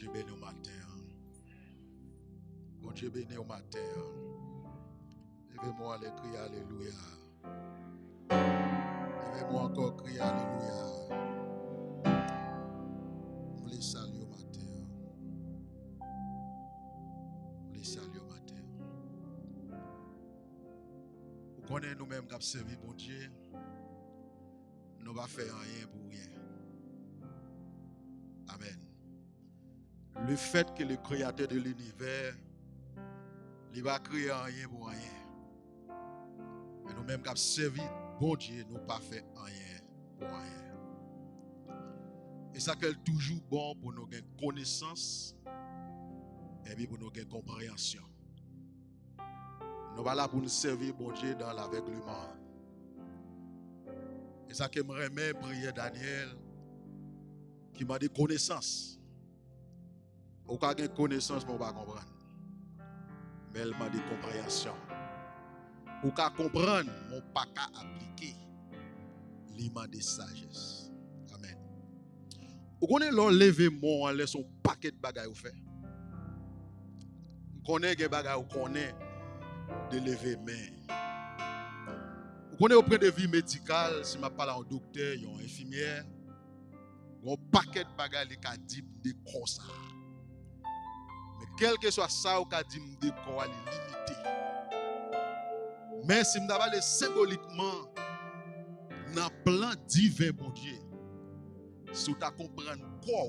Dieu béni au matin. Bon Dieu béni au matin. Levez-moi aller crier Alléluia. Levez-moi encore crier Alléluia. On les salue au matin. On les salue au matin. Vous connaissez nous-mêmes qui avons servi bon Dieu. Nous ne va faire rien pour rien. Amen. Le fait que le créateur de l'univers, il va créer rien pour rien. Mais nous-mêmes qui avons servi bon Dieu, nous pas fait rien pour rien. Et ça qu'elle est toujours bon pour nous gagner connaissance et puis pour nous gagner compréhension. Nous sommes là pour nous servir bon Dieu dans l'aveuglement. Et ça que me remet prier Daniel qui m'a dit connaissance. Ou pas de connaissance pour pas comprendre. Mais elle m'a dit compréhension. Ou qu'à comprendre, mon pas qu'à appliquer. Il m'a dit sagesse. Amen. Vous connaissez l'on lever mon en laisse un paquet de bagages ou fait. Vous connaissez des bagages ou connaissez de lever main. Vous connaissez au point de vue médical, si je parle à un docteur, un infirmière, un paquet de bagages qui a dit de comme ça. Mais quel que soit ça, ou qu'a dit de quoi limité. Mais si je parle symboliquement, dans plan divin, bon Dieu, si tu comprends quoi,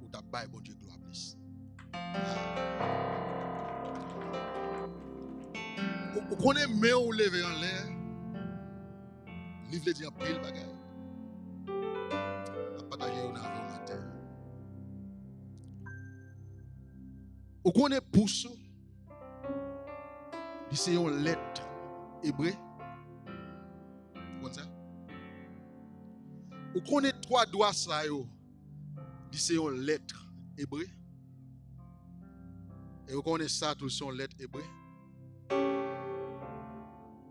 ou tu as bon Dieu gloire plus. Vous connaissez mais ou lever en l'air, livre le dit en pile bagaille. À partager au matin. Vous connaissez pouce, c'est une lettre hébreu. Vous connaissez ça? Vous connaissez trois doigts ça yo, c'est une lettre hébreu. Et vous connaissez ça tout son lettre hébreu.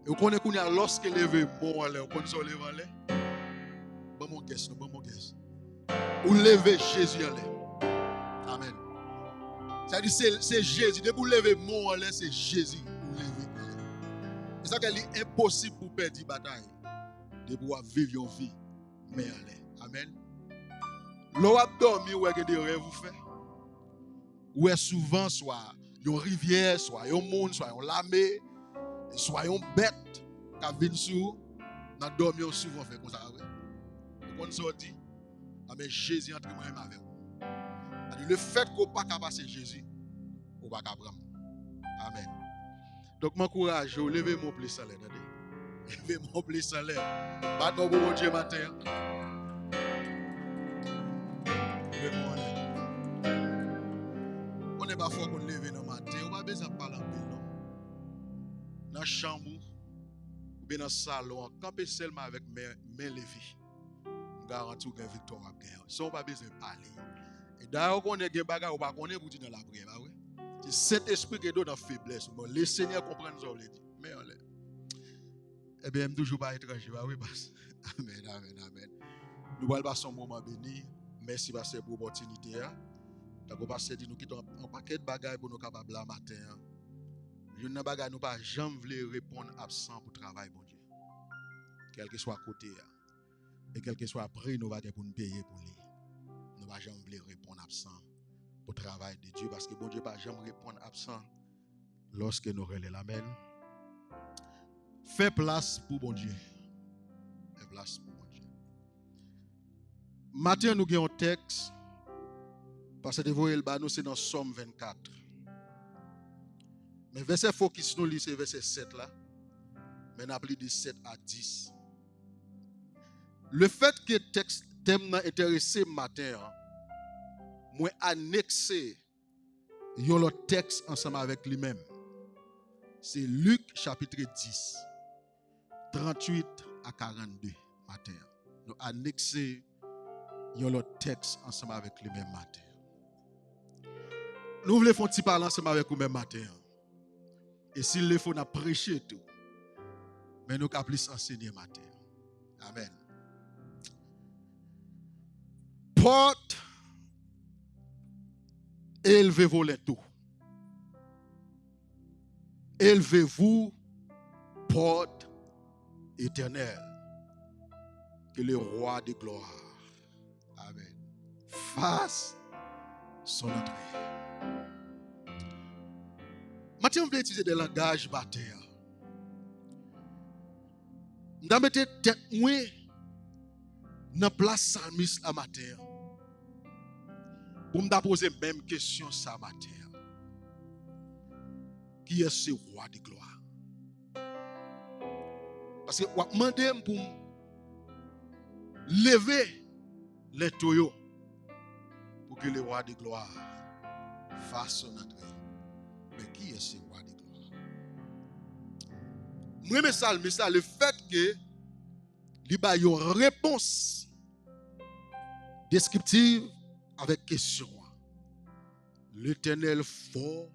Et vous connaissez qu'on y a lorsque lever bon en l'air, vous connaissez lever en l'air. Bon mon guess, bon mon guess. Ou lever Jésus en l'air. Amen. C'est-à-dire c'est Jésus. Dès que vous levez mon en l'air, c'est Jésus vous levez en l'air. C'est ça qu'il est impossible pour perdre une bataille. De pouvoir vivre une vie mais en l'air. Amen. L'eau a dormi ou est-ce que des rêves vous faites? Ou est souvent soit une rivière, soit un monde, soit un lamé, soit une bête qui vient sur dans dormir souvent fait comme ça. Quand on sortit, mais Jésus entre moi-même avec vous. Le fait qu'on pas capable passer Jésus, on va pas prendre. Amen. Donc m'encourage, levez mon plus salaire, levez mon plus salaire. Battons pour mon Dieu matin. Levez mon l'air. On n'est pas fort qu'on lève dans matin, on va besoin de parler en paix, non? Dans la chambre ou bien dans le salon, camper seulement avec mes levées. Garantie une victoire à gagner. Si on pas besoin de parler. Et d'ailleurs, on est des bagages, on va connaître pour dire dans la prière. C'est cet esprit qui est dans la faiblesse. Bon, le Seigneur comprend ce qu'on dit. Mais on l'est. Eh bien, toujours pas étranger. Oui, parce. Amen, amen, amen. Nous allons passer un moment béni. Merci pour cette opportunité. Donc, on va se dire, nous quittons un paquet de bagages pour nous capables la matin. Nous n'avons pas nous pas jamais répondre absent pour travail, bon Dieu. Quel que soit côté. Et quel que soit après, nous allons pour nous payer pour lui. Nous ne va jamais répondre absent pour le travail de Dieu parce que bon Dieu ne va jamais répondre absent lorsque nous relèvons. Amen. Fais place pour bon Dieu. Fais place pour bon Dieu. Matin, nous avons un texte parce que vous voyez, nous c'est dans Somme 24. Mais verset focus nous lit c'est verset 7 là. Mais nous avons de 7 à 10. Le fait que le texte thème intéressé matin, moi annexé le texte ensemble avec lui-même. C'est Luc chapitre 10, 38 à 42 matin. Nous annexé le texte ensemble avec lui-même matin. Nous voulons faire un petit parler ensemble avec vous-même matin. Et s'il le faut, nous prêcher tout. Mais nous avons plus enseigner matin. Amen. Porte Élevez-vous les tout. Élevez-vous, porte éternelle, que le roi de gloire, amen, fasse son entrée. Maintenant, on va utiliser des langages bataires. On va mettre tête moi dans la place salmiste à matin. Pour me poser la même question ça matin. Qui est ce roi de gloire? Parce que on demande pour lever les toyos pour que le roi de gloire fasse son entrée. Mais qui est ce roi de gloire? Moi, le fait que il y a une réponse descriptive avec question. L'Éternel fort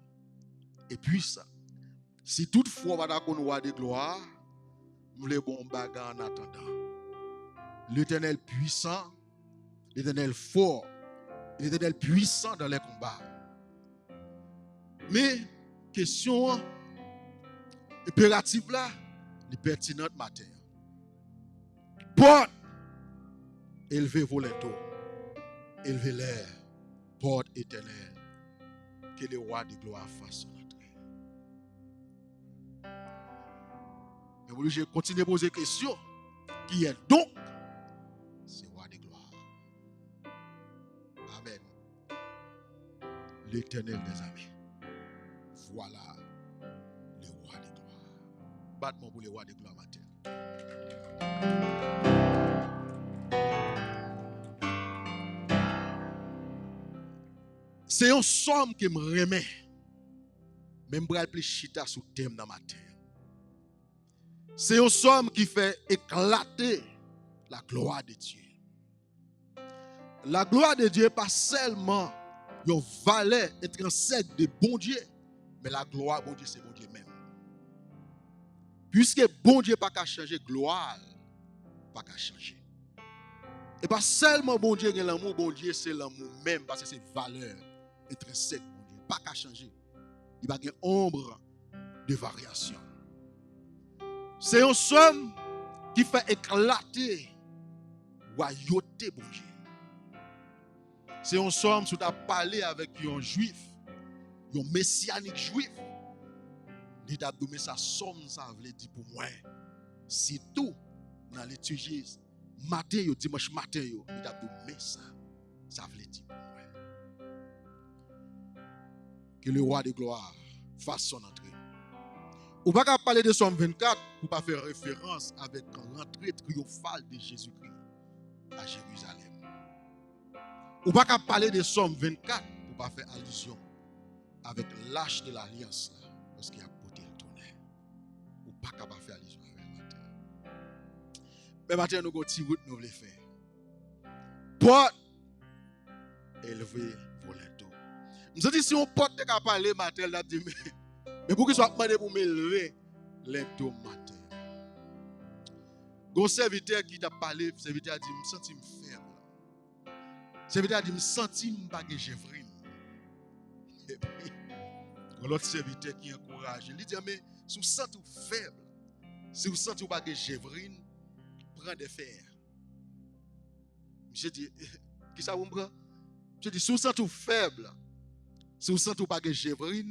et puissant. Si toutefois on va avoir un roi de gloire, nous voulons bon bagarre en attendant. L'Éternel puissant, l'Éternel fort, l'Éternel puissant dans les combats. Mais question impérative là, est pertinente matin. Porte, élevez-vous les taux, élevez-les, porte éternelle, que le roi de gloire fasse son entrée. Mais vous je continue à poser des questions. Qui est donc ce roi de gloire? Amen. L'éternel des amis. Voilà le roi de gloire. Batte-moi pour le roi de gloire matin. C'est un somme qui me remet. Même pour plus chita sous thème dans ma terre. C'est un somme qui fait éclater la gloire de Dieu. La gloire de Dieu n'est pas seulement une valeur intrinsèque de bon Dieu, mais la gloire de bon Dieu, c'est bon Dieu même. Puisque bon Dieu n'a pas changer, gloire n'a pas changer. Et pas seulement bon Dieu, l'amour bon Dieu, c'est l'amour même, parce que c'est valeur intrinsèque bon Dieu. Pas qu'à changer. Il n'y a pas une ombre de variation. C'est un somme qui fait éclater la royauté bon Dieu. C'est un somme où tu as parlé avec un juif, un messianique juif. Il t'a donné sa somme, ça veut dire pour moi. Si tout dans l'étude matin, dimanche matin, il t'a donné ça. Ça veut dire pour moi. Que le roi de gloire fasse son entrée. Ou pas qu'à parler de Somme 24 pour pas faire référence avec l'entrée triomphale de Jésus-Christ à Jérusalem. Ou pas qu'à parler de Somme 24 pour pas faire allusion avec l'âge de l'alliance là, parce qu'il a porté le tonnerre. Ou pas qu'à faire allusion avec le matin. Mais matin nous avons une petite route nous voulons faire. Porte élevé volontaire. Je dis si on porte qu'à parler matin là dit mais pour qu'il soit demandé pour m'élever les deux matins. Un serviteur qui t'a parlé, serviteur a dit me senti faible. Serviteur a dit me senti pas que j'ai vrai. Et puis l'autre serviteur qui encourage, il dit mais si vous sentez faible, si vous sentez pas que j'ai vrai, prends des fers. Je dis qui ça vous prend? Je dis si vous sentez faible, si vous sentez pas que j'ai vrai,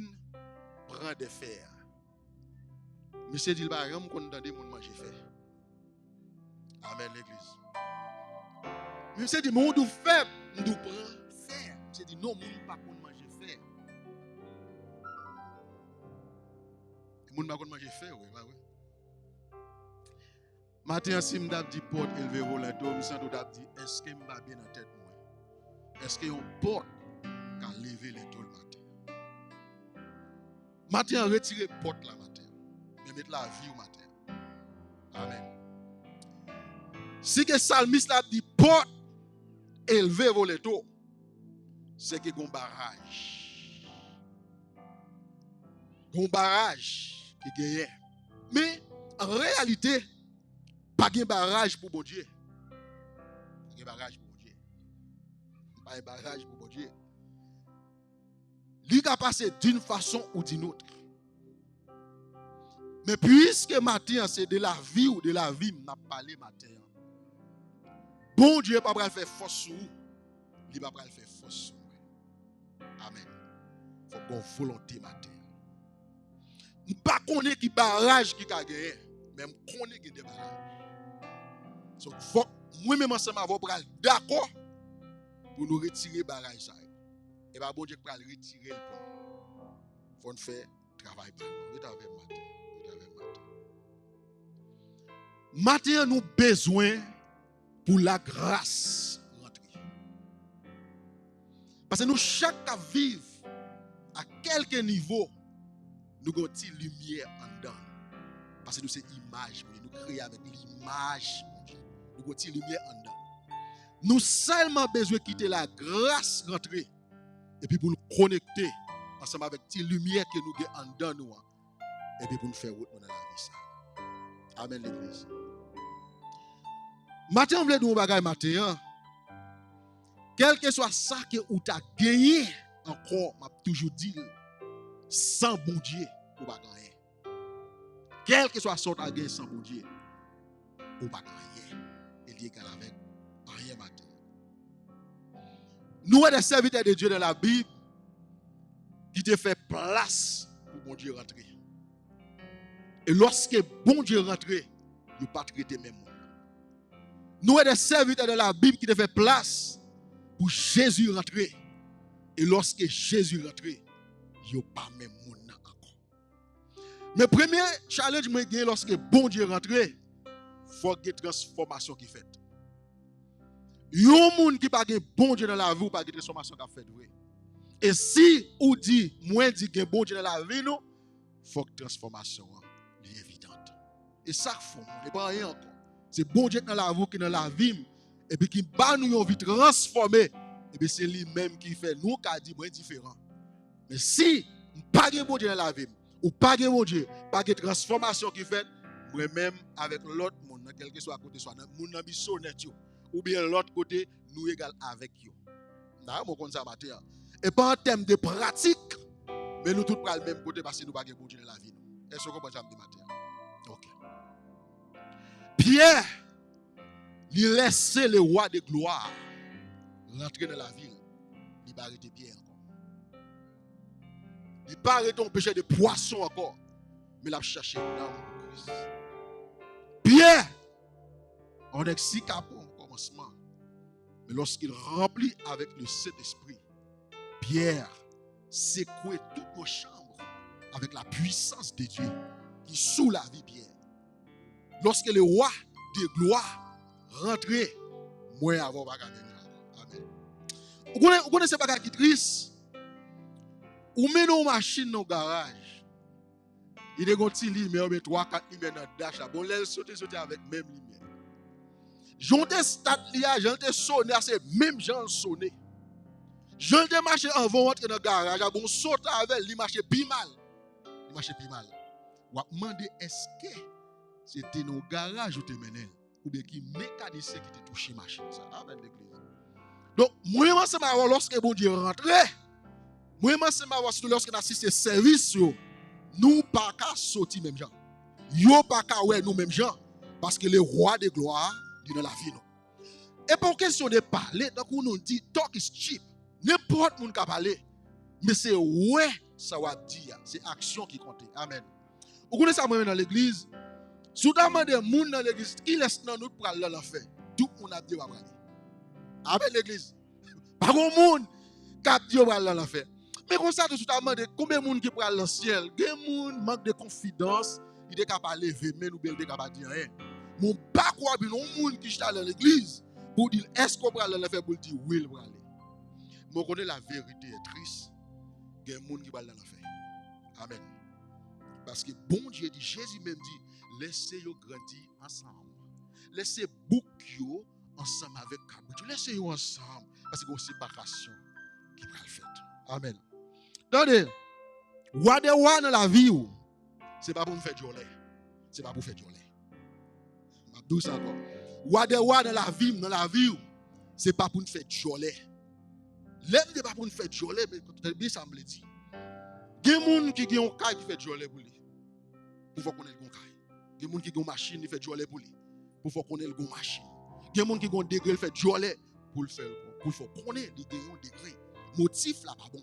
prends des fers. Monsieur dit, il va rien condamner mon manger fer. Amen, l'église. Monsieur dit, mon dou faible, nous prend fer. Monsieur dit, non, mon pas qu'on manger fer. Mon pas qu'on manger fer, oui, oui. Matin, si m'dap dit porte élevé volanto, monsieur d'ap dit, est-ce que m'ba bien en tête moi? Est-ce que on porte qu'à lever les taux le matin? Matin, retirer porte la matin. Mais mettre la vie au matin. Amen. Si que salmiste a dit porte élevé volanto, c'est que un barrage. Un barrage qui gagne. Mais en réalité, pas de barrage pour bon Dieu. Pas de barrage pour bon Dieu. Pas de barrage pour bon Dieu. il a passé d'une façon ou d'une autre. Mais puisque matin, c'est de la vie ou de la vie, n'a parlé matin. Bon Dieu, pas va faire force sur vous. Il va pas faire force sur vous. Amen. Il faut qu'on volonté matin. Je ne sais pas qui barrage qui a gagné, mais je connais qui des barrages. Donc, moi-même, ensemble, je vais d'accord pour nous retirer barrage. Et bien, bon Dieu, pour le retirer pour nous. Il faut faire travail par nous. Matin, nous avons besoin pour la grâce rentrer. Parce que nous, chaque vivre à quelque niveau, nous avons une lumière en dedans. Parce que nous, c'est l'image. Nous créons avec l'image. Nous avons une lumière en dedans. Nous seulement besoin de quitter la grâce rentrer. Et puis pour nous connecter ensemble avec la lumière que nous avons en dedans. Nous, et puis pour nous faire route dans la vie. Amen, l'église. Matin, on veut dire un matin. Quel que soit ça que vous avez gagné, encore, m'a toujours dit, sans bon Dieu, vous n'avez pas gagné. Quel que soit ça que vous avez gagné sans bon Dieu, vous n'avez pas gagné. Il est égal avec rien matin. Nous sommes des serviteurs de Dieu dans la Bible qui te fait place pour bon Dieu rentrer. Et lorsque bon Dieu rentre, il ne pas traiter même monde. Nous sommes des serviteurs de la Bible qui te fait place pour Jésus rentrer. Et lorsque Jésus rentre, il n'y a pas même monde encore. Mais premier challenge que j'ai lorsque bon Dieu rentre, il faut qu'il y ait une transformation qui est faite. Il y a un monde qui n'a pas de bon Dieu dans la vie, ou pas de transformation qui est faite. Et si on dit, moi dit qu'il y a bon Dieu dans la vie, il faut que la transformation soit évidente. Et ça, il faut, il n'y a pas rien encore. C'est bon Dieu dans la vie qui dans la vie, et puis qui bat nous une vie transformée, et puis c'est lui-même qui fait nous qui a dit moins différent. Mais si pas de bon Dieu dans la vie, ou pas de bon Dieu, pas de transformation qui fait, moi-même avec l'autre monde, quel que soit à côté, soit dans mon ambition, ou bien l'autre côté, nous égal avec eux. D'accord, mon ça matin. Et pas en termes de pratique, mais nous tous prenons le même côté parce que nous pas de bon Dieu dans la vie. Est-ce que vous comprenez ça matin? Ok. Pierre, il laissait le roi de gloire rentrer dans la ville. Il va arrêter Pierre encore. Il n'a pas arrêté un péché de poisson encore. Mais il a cherché l'âme de Christ. Pierre, on est si capable au commencement. Mais lorsqu'il remplit avec le Saint-Esprit, Pierre secouait toutes nos chambres avec la puissance de Dieu qui sous la vie Pierre. Lorsque le roi de gloire rentrait, moi avant pas gagner. Amen. Vous connaissez pas qui triste? Ou met nos machines dans le garage. Il est gonti lumière, mais 3-4 lumières dans le dash. Bon, là, sauter avec même lumière. J'en stade là, j'en sonné, c'est même gens sonné. J'en marché en vont rentrer dans le garage, bon saute avec, il marche plus mal. Il marche plus mal. Ou a demandé est-ce que c'était nos garages ou te mené ou bien qui mécanicien qui te touché machine ça avec l'église. Donc moi c'est ma lorsque bon Dieu rentrait. Moi c'est ma lorsque assisté service nous pas qu'à sortir même gens. Yo pas qu'à ouais nous même gens parce que le roi de gloire dit dans la vie nous. Et pour question de parler, donc on nous dit talk is cheap. N'importe monde qui parler. Mais c'est ouais ça va dire, c'est action qui compte. Amen. Vous connaissez ça moi dans l'église? Si vous demandez des gens dans l'église, qui laisse dans nous pour aller l'enfer? Tout le monde a dit va aller. Avec l'église. Pas grand monde qui a dit va aller l'enfer. Mais comme ça, tu as demandé combien de monde qui pour aller dans le ciel? Des gens manque de confidence, il est capable de lever, mais nous ne sommes pas dire rien. Mon pas quoi, il y a des gens qui sont dans l'église pour dire est-ce qu'on va aller l'enfer pour dire oui, il va aller. Mais connais la vérité est triste. Il y a des gens qui vont aller l'enfer. Amen. Parce que bon Dieu dit, Jésus même dit, laissez-vous grandir ensemble. Laissez beaucoup ensemble avec Kaboutou. Laissez-vous ensemble. Parce que c'est une séparation qui va le faire. Amen. Attendez, roi de roi dans la vie, ce n'est pas pour me faire jolie. Ce n'est pas pour faire jolie. Je vais dire ça encore. Roi de roi dans la vie, ce n'est pas pour me faire jolie. L'aime n'est pas pour me faire jolie, mais bien ça me le dit. Il y a des gens qui ont un caille qui fait joler pour lui. Pour faire connaître le caille. Il y a des gens qui ont une machine qui fait joler pour lui. Pour faire connaître le machine. Il y a des gens qui ont un degré qui fait joler pour le faire. Pour faire connaître les degrés. Motif là pas bon.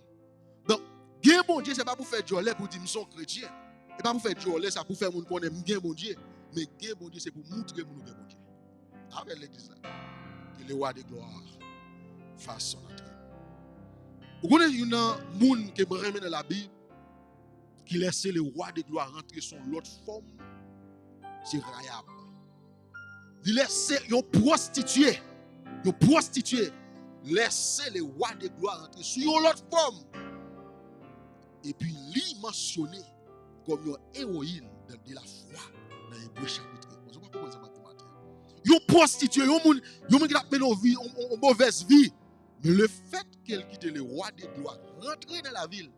Donc, bien bon Dieu, ce n'est pas pour faire joler pour dire que nous sommes chrétiens. Ce n'est pas pour faire joler, ça pour faire mon connaître bien bon Dieu. Mais bien bon Dieu, c'est pour montrer mon bon Dieu. Avec l'église là. Que le roi de gloire fasse son entrée. Vous connaissez un monde qui est vraiment dans la Bible qui laisse le roi de gloire rentrer son l'autre forme, c'est Rahab. Il laisse une prostituée, laisser le roi de gloire rentrer sur une autre forme. Et puis, lui mentionné comme une héroïne de la foi dans l'Hébreu chapitre 1. Je ne sais pas pourquoi ça m'a dit matin. Une prostituée, un monde qui a une mauvaise vie. Mais le fait qu'elle quitte le roi de gloire, rentrer dans la ville,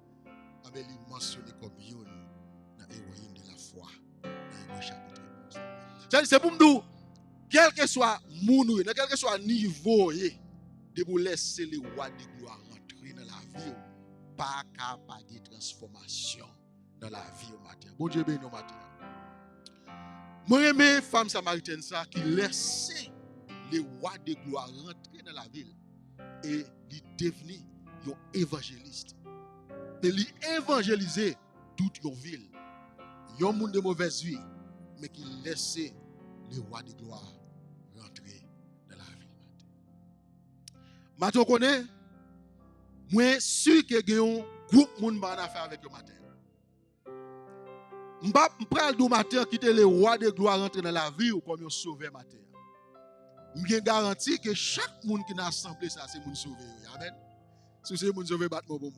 il est mentionné comme une héroïne de la foi dans l'Hébreu chapitre 1. C'est pour nous, quel que soit mon niveau, quel que soit le niveau, de vous laisser le roi de gloire rentrer dans la vie, pas capable de transformation dans la vie au matin. Bon Dieu béni au matin. Moi, j'aime femme samaritaine ça qui laissait le roi de gloire rentrer dans la ville et il devenir un évangéliste. Et il évangéliser toute une ville. Un monde de mauvaise vie, mais qui laissait le roi de gloire rentrer dans la ville. Maintenant, connaît, moi, sûr que il y a un groupe de monde qui a affaire avec le matin. Je ne vais pas le matin quitter le roi de gloire rentrer dans la vie ou comme un sauveur matin. Je garantis que chaque monde qui a assemblé ça, c'est mon sauvé. Amen. Si c'est mon sauvé, battre pour moi.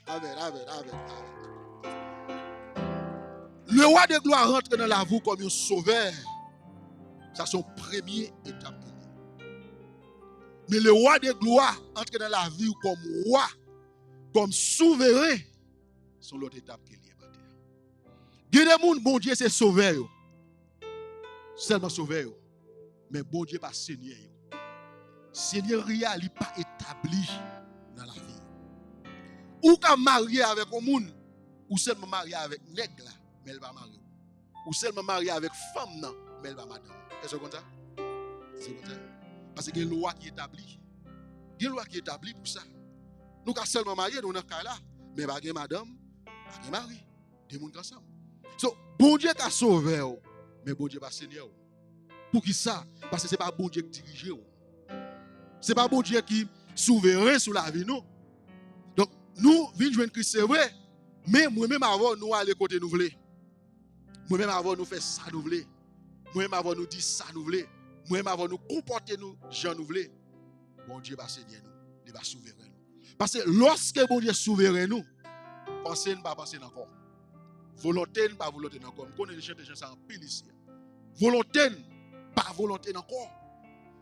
Amen, amen, amen, amen. Le roi de gloire rentre dans la vie comme un sauveur. Ça, c'est son premier étape. Mais le roi de gloire entre dans la vie comme roi, comme souverain, c'est l'autre étape qu'il y a. Il y a des gens, bon Dieu, c'est sauveur. Seulement sauveur. Mais bon Dieu, pas Seigneur. Seigneur, il n'est pas établi dans la vie. Ou quand marié avec un monde, ou seulement marié avec un nègre, mais elle va marier. Ou seulement marié avec femme, non, mais elle va madame. Est-ce que c'est comme ça? C'est comme ça. Parce qu'il y a une loi qui est établie. Il y a une loi qui est établie pour ça. Nous sommes seulement mariés dans notre cas là, mais pas de madame, pas de mari. Des gens ensemble. So, bon Dieu qui a sauvé, mais bon Dieu pas Seigneur. Pour qui ça? Parce que ce n'est pas bon Dieu qui dirige. Ce n'est pas bon Dieu qui est souverain sur la vie. Non. Donc, nous, venons jouer Christ, c'est vrai. Mais moi-même avant, nous aller côté nous voulons. Moi-même avant, nous faire ça nous voulons. Moi-même avant, nous dire ça nous voulons. Moi-même avant, nous comporter nous, Jean nous voulons. Bon Dieu va Seigneur nous. Il va souverain nous. Parce que lorsque bon Dieu est souverain nous, pensez pas penser encore. Volonté pas volonté encore. Nous connaissons des gens en pile ici. Volonté pas volonté encore.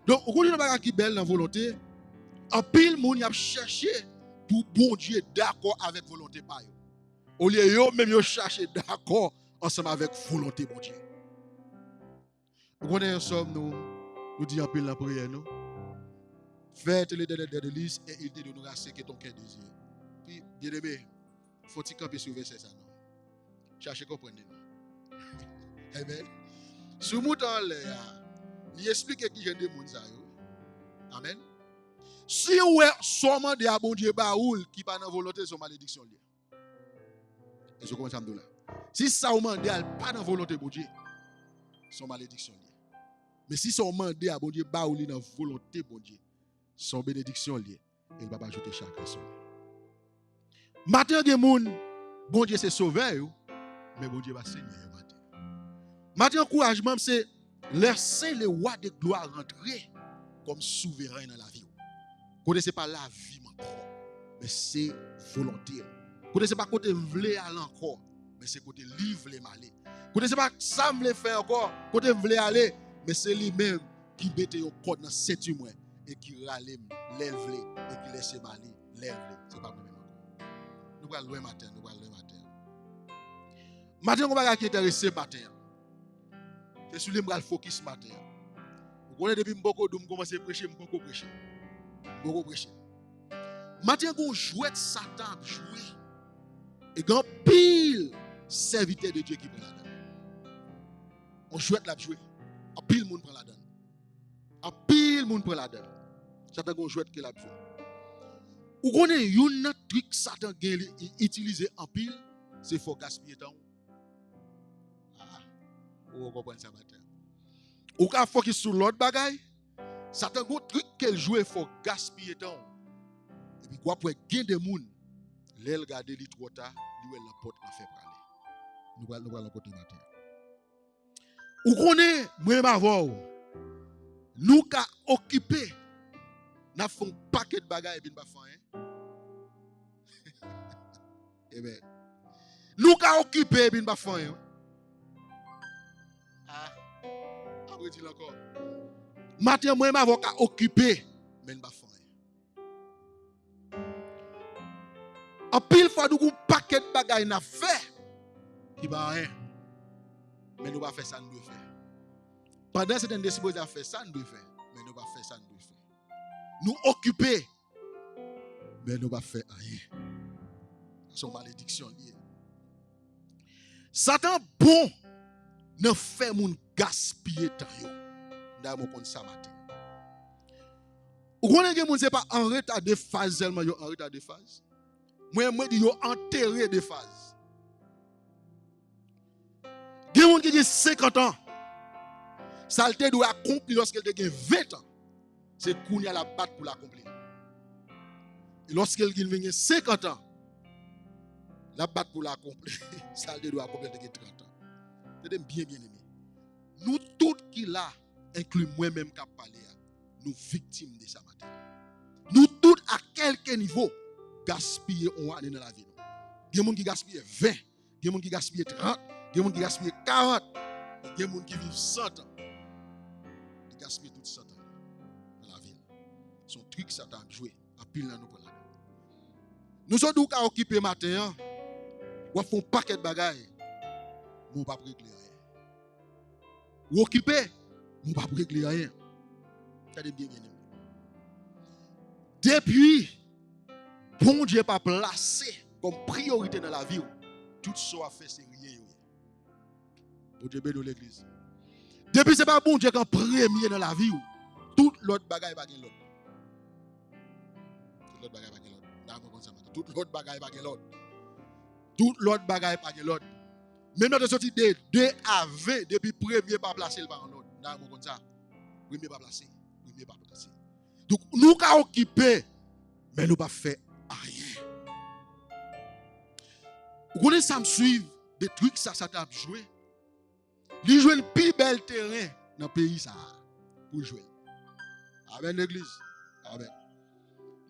Donc, vous connaissez pas qui belle dans volonté. En pile, moun y a cherché pour bon Dieu d'accord avec volonté pas yo. Au lieu yo même yo chercher d'accord ensemble avec volonté bon Dieu. Vous connaissez ensemble nous disons en pile la prière nous. Faites les de liste et il te donnera ce que ton cœur désire. Puis bien aimé, faut-il camper sur verset ça non. Cherchez comprendre nous. Amen. Sur mon temps là, il explique qui j'ai des moun ça yo. Amen. Si vous êtes seulement de bon Dieu baoul qui pas dans volonté son malédiction lié. Et je commence à me dire là. Si ça vous demande pas dans volonté bon Dieu, son malédiction lié. Mais si ça vous demande à bon Dieu baoul dans volonté bon Dieu, son bénédiction lié, il va pas ajouter chaque personne. Matin des moun, bon Dieu c'est sauveur, mais bon Dieu va Seigneur matin. Matin encouragement c'est laisser le roi de gloire rentrer comme souverain dans la vie. Côté c'est pas la vie encore, mais c'est volonté. Côté c'est pas côté vle aller encore, mais c'est côté livre les malé. Côté c'est pas ça me faire encore, côté vle aller, mais c'est lui-même qui mette au code dans 7 mois et qui râle lève et qui laisse malé lève. C'est pas moi-même encore. Nous allons loin matin, nous allons loin matin. Matin on va qui intéressé matin. C'est sur les bras focus matin. Vous connaissez depuis beaucoup de commencer à prêcher, beaucoup prêcher. Beaucoup prêcher. Matin on jouet Satan jouer Et grand pile serviteur de Dieu qui prend la donne. On chouette la jouer. En pile monde prend la donne. En pile monde prend la donne. Satan gon chouette que la jouer. Ou connaît un truc Satan utilisé en pile, c'est faut gaspiller temps. Ah, vous comprenez ça matin. Ou ka focus sur l'autre bagaille, Satan gon truc qu'elle joue faut gaspiller temps. Et puis quoi pour gain de monde, l'elle garder li trop tard, lui la porte a fait parler. Nous allons côté matin. Ou connaît moi m'avou. Nous ka occupé n'a font paquet de bagaille et bien pas faire. Eh bien, nous ka occupé bien pas faire. Ah, après dit encore. Matin moi m'avou ka occupé mais pas faire. En pile fois nous un paquet de bagaille n'a fait qui va rien. Mais nous pas faire ça nous devons faire. Pendant cette année supposé faire ça nous devons faire, mais nous pas faire ça nous devons faire. Nous occuper mais nous pas faire rien. C'est une malédiction liée. Satan bon ne fait moun gaspiller temps yo. Nda mon compte ça matin. Ou connait que moun c'est pas en retard de phase seulement yo en retard de phase. Moi dit yo enterré de phase. Gen moun qui dit 50 ans. Ça te doit accomplir lorsqu'elle te gen 20 ans. C'est kounya la batte pour l'accomplir. Et lorsqu'elle gen 50 ans, la batte pour l'accomplir, ça te doit accomplir te gen 30 ans. C'est bien aimé. Nous tous qui là, inclus moi-même qui parlé, nous victimes de ça matin. Nous tous à quelque niveau gaspiller on année dans la vie. Il y a des gens qui gaspillent 20, il y a des gens qui gaspillent 30, il y a des gens qui gaspillent 40, il y a des gens qui vivent 100 ans. Ils gaspillent tout 100 ans dans la vie. Son truc Satan a joué en pile dans nous pour là. Nous sommes donc à occuper matin, on fait un paquet de bagailles, mais on ne va pas régler rien. Ou occuper, on ne va pas régler rien. Ça bien bien. Depuis bon Dieu pas placé comme priorité dans la vie, tout ce qu'on a fait c'est rien. Bon Dieu bénit l'église. Depuis c'est pas bon Dieu qui premier dans la vie, tout l'autre bagaille pas l'autre. Tout l'autre bagaille pas l'autre. Tout l'autre bagaille pas l'autre. Tout l'autre bagaille pas l'autre. Même notre sortie de 2 à 20 depuis premier pas placé par l'autre. Dans comme ça. Premier pas placé, premier pas placé. Donc nous ka occuper mais nous pas fait rien. Vous connaissez ça me suivre des trucs ça t'a joué. Li joue le plus bel terrain dans le pays ça pour jouer. Amen l'église. Amen.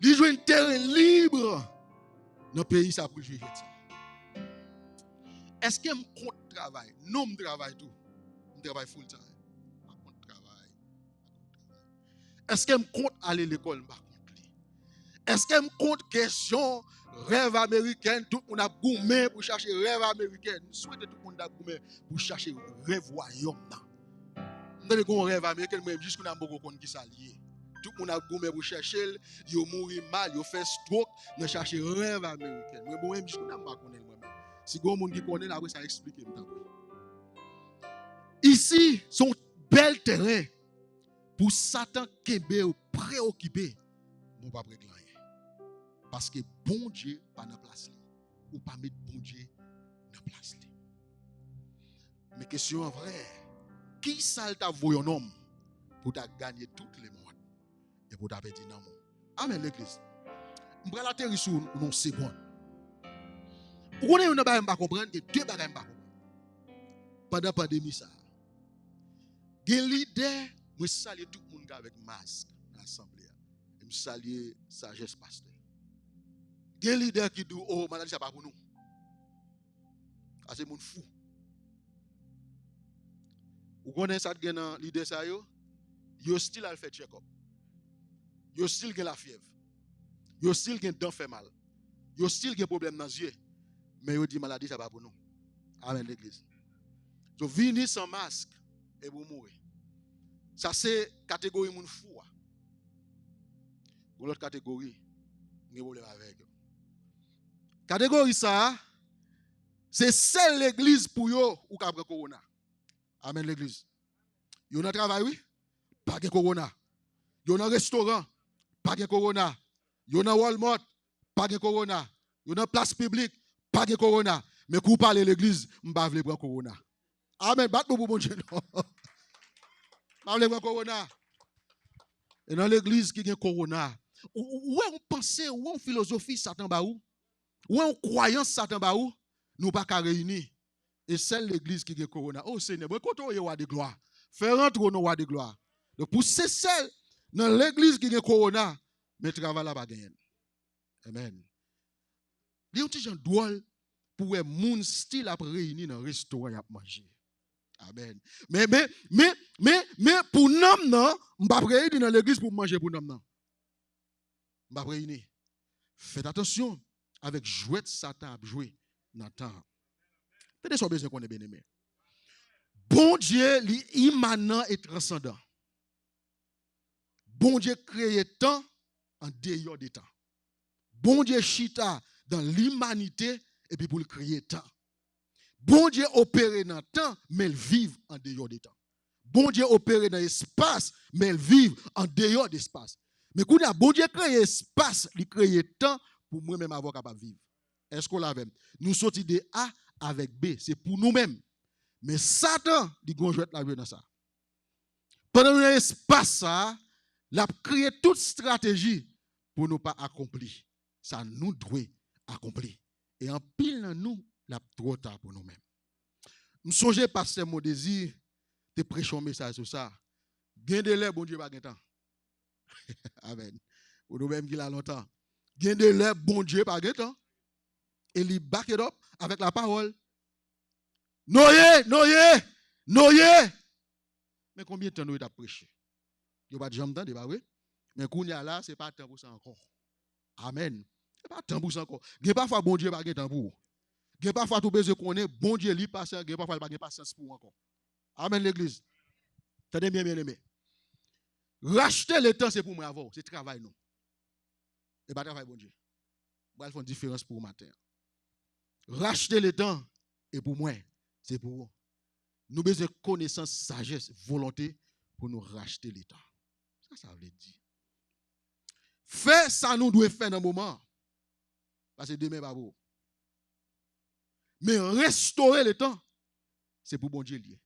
Li joue un terrain libre dans le pays ça pour jouer. Est-ce que me compte travail? Non, me travaille tout. Me travaille full time. Me compte travail. Est-ce que me compte aller à l'école? Est-ce que me compte question rêve américain? Tout le monde a goumé pour chercher rêve américain. Nous souhaitons tout le monde a goumé pour chercher rêve royaume. Nous avons un rêve américain, mais jusqu'à nous avons beaucoup qui s'allient. Tout le monde a goumé pour chercher, il mourir mal, il fait stroke, nous chercher rêve américain. Mais bon, jusqu'à nous avons moi-même. Si vous avez qui connaît, après ça explique. Ici, son bel terrain pour Satan qui est préoccupé, nous ne pouvons pas régler rien. Parce que bon Dieu pas dans place ou pas mettre bon Dieu dans place. Mais question vraie, qui ça t'a voulu un homme pour gagner tout le monde et pour t'appeler dans le monde? Amen l'église. Je vais l'atterrir sur une seconde. Vous connaissez une bagaille pas comprendre, que deux bagailles pas comprendre. Pendant la pandémie ça. Des leaders, moi saluer tout le monde avec masque dans l'assemblée. Et me saluer sagesse pasteur. Des leaders qui disent oh maladie ça pas pour nous. Ah c'est monde fou. Vous connaissez ça dans leader ça yo still al fait check up. Yo still gen la fièvre. Yo still gen dents fait mal. Yo still gen problème dans les yeux. Mais yo dit maladie ça pas pour nous. Amen l'église. Donc venir sans masque et vous mourir. Ça c'est catégorie moun fou. Ou l'autre catégorie, nous problème avec. Catégorie ça C'est celle l'église pour yo ou ka prend corona. Amen l'église. Yo nan travail oui, pas de corona. Yo nan restaurant, pas de corona. Yo nan Walmart, pas de corona. Yo nan place publique, pas de corona. Mais quand vous parlez l'église, m'pa vle prendre corona. Amen, bat pour bon Dieu. Pas vle prendre corona. Et dans l'église qui a corona, où est-ce qu'on pense, où est-ce philosophie Satan ba ou? Où est-ce croyance Satan ba ou? Nous pas qu'à réunir. Et celle l'église qui a corona. Oh Seigneur, quand on est roi de gloire, faire rentrer nos rois de gloire. Donc pour ces celles dans l'église qui a corona, mais travail là pas gagner. Amen. Il y a un petit gens drôle pour un monde style à réunir dans un restaurant et à manger. Amen. Mais pour nous, non, on ne va pas réunir dans l'église pour manger pour nous. On ne va pas réunir. Faites attention avec jouet Satan à jouer dans le temps. Peut-être que besoin qu'on est bien aimé. Bon Dieu, immanent et transcendant. Bon Dieu crée temps en dehors des temps. Bon Dieu chita dans l'humanité et puis pour le créer temps. Bon Dieu opère dans le temps, mais il vit en dehors des temps. Bon Dieu opère dans l'espace, mais il vit en dehors d'espace. Mais quand bon Dieu crée espace, il crée temps pour moi-même avoir capable de vivre. Est-ce qu'on l'a même? Nous sortons de A avec B, c'est pour nous-mêmes. Mais Satan, il gonjoue la vie dans ça. Pendant l'espace, ça, il a créé toute stratégie pour ne pas accomplir. Ça nous doit accomplir. Et en pile dans nous, il a trop tard pour nous-mêmes. Je songe pasteur mon désir de prêcher un message sur ça. Gain de l'air, bon Dieu, pas de temps. Amen. Pour nous-mêmes qui l'a longtemps. Gain de l'air, bon Dieu, pas de temps. Et il back it up avec la parole. Noyé, noyé, noyé. Mais combien de temps nous avons prêché? Il n'y a pas de jambes dans débat, oui. Mais quand il y a là, ce n'est pas temps pour ça encore. Amen. Ce n'est pas temps pour ça encore. Il y a parfois bon Dieu pas de temps pour. Il y a parfois tout besoin qu'on est bon Dieu lui passe, il y a parfois pas de patience pour encore. Amen l'église. Tenez bien bien aimé. Racheter le temps c'est pour moi avant, c'est travail non. Et pas travail bon Dieu. Moi il faut une différence pour matin. Racheter le temps et pour moi c'est pour vous. Nous besoin de connaissance, sagesse, volonté pour nous racheter le temps. Ça veut dire. Faire ça nous devons faire dans le moment. Parce que demain pas beau. Mais restaurer le temps, c'est pour bon Dieu lié.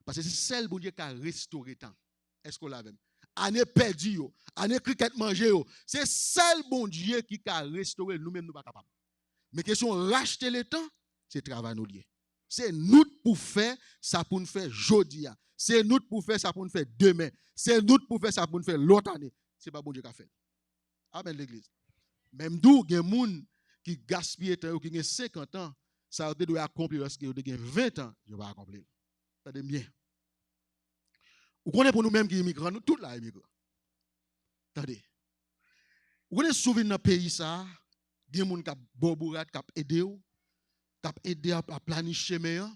Parce que c'est seul bon Dieu qui a restauré le temps. Est-ce qu'on l'a même? Année perdue, année cricket mangé, c'est seul bon Dieu qui a restauré, nous-mêmes nous pas capables. Mais question racheter le temps, c'est travail nous lié. C'est nous pour faire ça pour nous faire aujourd'hui. C'est nous pour faire ça pour nous faire demain. C'est nous pour faire ça pour nous faire l'autre année. C'est pas bon Dieu qui a fait. Amen l'église. Même d'où il y a des gens qui gaspillent temps, qui ont 50 ans, ça doit accomplir lorsque vous avez 20 ans, je vais accomplir. Ça devient bien. Vous connaissez pour nous-mêmes qui immigrants, nous tous là immigrants. Attendez. Vous connaissez souvent dans le pays ça, il y a des gens qui ont aidé à planifier meilleur.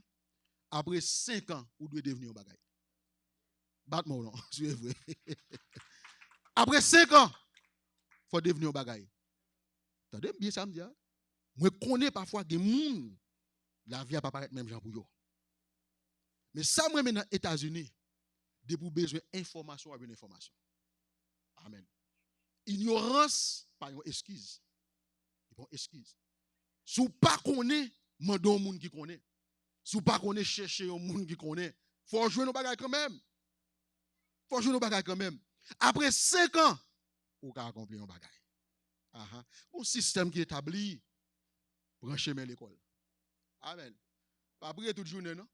Après 5 ans, vous devez devenir un bagage. Bat-moi non, c'est vrai. Après 5 ans, il faut devenir un bagage. Attendez, bien ça me dit. Moi, je connais parfois des gens, la vie n'a pas paraître même gens pour eux. Mais ça, moi, dans les États-Unis, de pour besoin d'information avec une information. Amen. Ignorance, pas une excuse. Une excuse. Si vous ne connaissez pas, demandez au monde qui connaît. Si vous ne connaissez pas, cherchez au monde qui connaît. Il faut jouer nos bagages quand même. Il faut jouer nos bagages quand même. Après 5 ans, vous pouvez accomplir un bagage. Un système qui est établi, branchez l'école. Amen. Pas prier toute journée, non?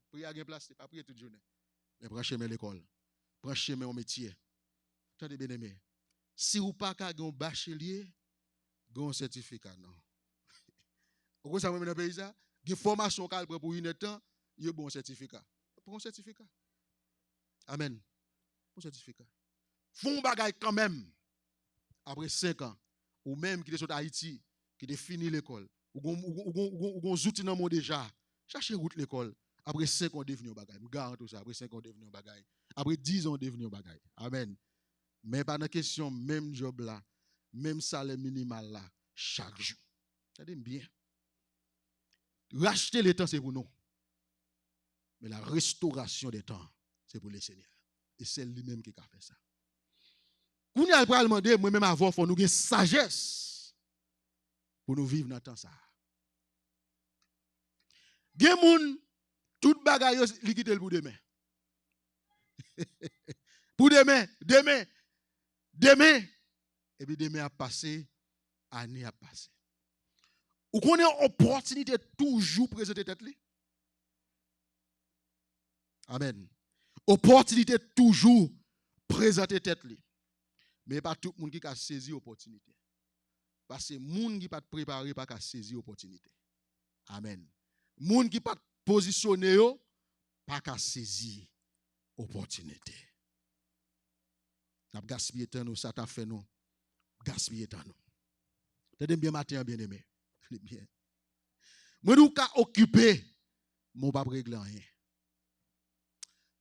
Prier à une place, pas prier toute journée. Mais branchez l'école. Branchez mon métier. Attendez bien aimé. Si vous n'avez pas un bachelier, un certificat, non. Vous savez, dans le pays, il y a une formation pour une temps, il y a un bon certificat. Pour un certificat. Amen. Pour un certificat. Font bagay quand même. Après 5 ans, ou même qui est sur Haïti, qui a fini l'école, ou ont outils dans le monde déjà, cherchez route l'école. Après 5 ans, devenu un bagay. Je garantis tout ça. Après 5 ans, devenu un bagay. Après 10 ans, devenu un bagay. Amen. Mais pas de question, même job là, même salaire minimal là, chaque jour. Ça dit bien. Racheter les temps, c'est pour nous. Mais la restauration des temps, c'est pour le Seigneur. Et c'est lui-même qui a fait ça. Quand nous allons demander, moi-même avant, il faut nous avoir sagesse pour nous vivre dans le temps ça. Gen moun, tout bagaille, li kite pour demain. Pour demain. Et puis demain a passé, année a passé. Ou qu'on a opportunité toujours présenter tête li? Amen. Opportunité toujours présenter tête li. Mais pas tout le monde qui a saisi l'opportunité. Parce que les gens qui pas préparé pas qu'à saisir l'opportunité. Amen. Les gens qui pas positionné pas qu'à saisir l'opportunité. N'a gaspillé temps nous, ça t'a fait nous. Gaspiller temps nous. T'es bien matin bien aimé. Bien. Moi nous ka occupé mon pas régler rien.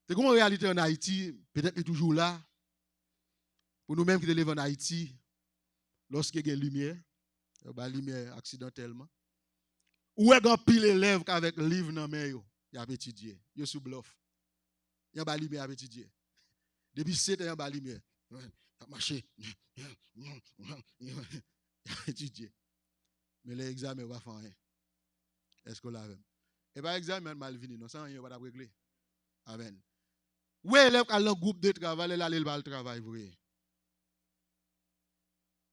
C'est comme en réalité en Haïti, peut-être toujours là. Pour nous-mêmes qui vivons en Haïti, lorsqu'il y a une lumière, il y a une lumière accidentellement. Ou est-ce qu'il pile élève avec le livre dans la main, il a étudié, il est sous bluff. Il y a une lumière à étudier. Depuis 7 ans, il y a une lumière. Il a marché. Il a étudié. Mais l'examen va faire rien. Est-ce qu'on l'a vu? Et pas l'examen mal venu, non, ça rien va régler. Amen. Oui, élève qui a un groupe de travail, il a le travail, vous voyez.